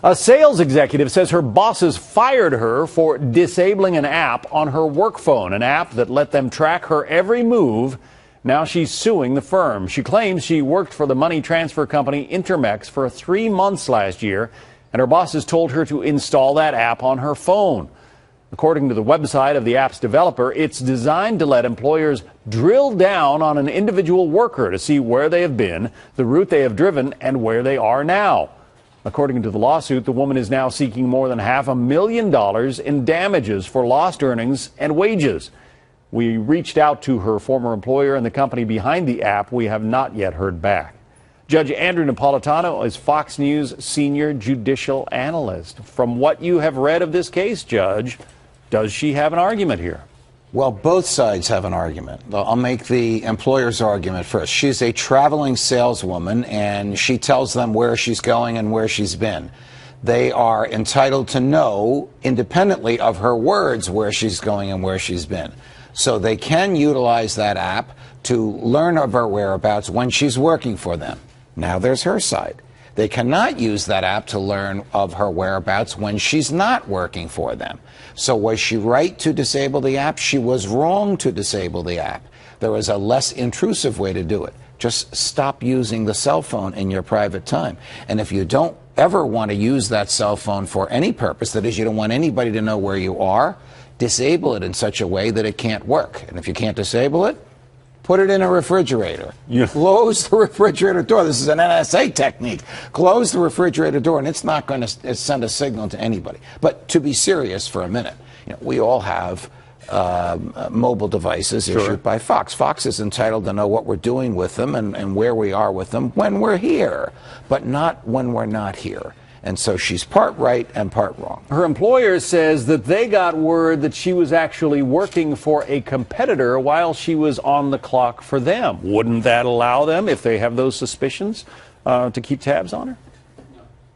A sales executive says her bosses fired her for disabling an app on her work phone, an app that let them track her every move. Now she's suing the firm. She claims she worked for the money transfer company Intermex for 3 months last year, and her bosses told her to install that app on her phone. According to the website of the app's developer, it's designed to let employers drill down on an individual worker to see where they have been, the route they have driven, and where they are now. According to the lawsuit, the woman is now seeking more than $500,000 in damages for lost earnings and wages. We reached out to her former employer and the company behind the app. We have not yet heard back. Judge Andrew Napolitano is Fox News senior judicial analyst. From what you have read of this case, Judge, does she have an argument here? Well, both sides have an argument. I'll make the employer's argument first. She's a traveling saleswoman, and she tells them where she's going and where she's been. They are entitled to know, independently of her words, where she's going and where she's been. So they can utilize that app to learn of her whereabouts when she's working for them. Now there's her side. They cannot use that app to learn of her whereabouts when she's not working for them. So was she right to disable the app? She was wrong to disable the app. There is a less intrusive way to do it. Just stop using the cell phone in your private time. And if you don't ever want to use that cell phone for any purpose, that is, you don't want anybody to know where you are, disable it in such a way that it can't work. And if you can't disable it, put it in a refrigerator. Close the refrigerator door. This is an NSA technique. Close the refrigerator door, and it's not going to send a signal to anybody. But to be serious for a minute, we all have mobile devices issued by Fox. Fox is entitled to know what we're doing with them and where we are with them when we're here, but not when we're not here. And so she's part right and part wrong. Her employer says that they got word that she was actually working for a competitor while she was on the clock for them. Wouldn't that allow them, if they have those suspicions, to keep tabs on her?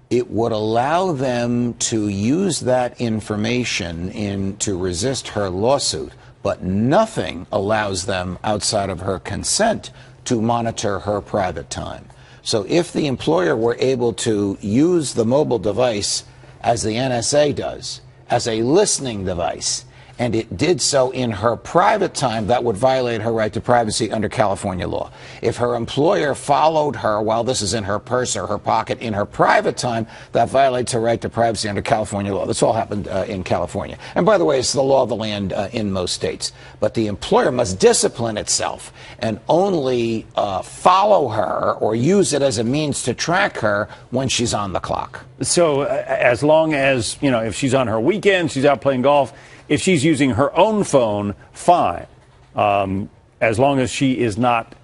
It would allow them to use that information to resist her lawsuit, but nothing allows them, outside of her consent, to monitor her private time. So if the employer were able to use the mobile device, as the NSA does, as a listening device, and it did so in her private time, that would violate her right to privacy under California law. If her employer followed her while this is in her purse or her pocket in her private time, that violates her right to privacy under California law. This all happened in California. And by the way, it's the law of the land in most states. But the employer must discipline itself and only follow her or use it as a means to track her when she's on the clock. So as long as, if she's on her weekend, she's out playing golf, if she's using her own phone, fine, as long as she is not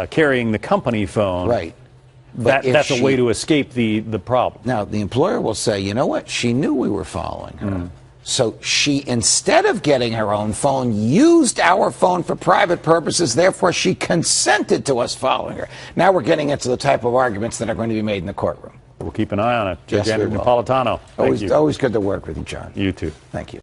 carrying the company phone. Right. That's a way to escape the problem. Now, the employer will say, you know what, she knew we were following her. So she, instead of getting her own phone, used our phone for private purposes. Therefore, she consented to us following her. Now we're getting into the type of arguments that are going to be made in the courtroom. We'll keep an eye on it. Judge Andrew Napolitano. Always good to work with you, John. You too. Thank you.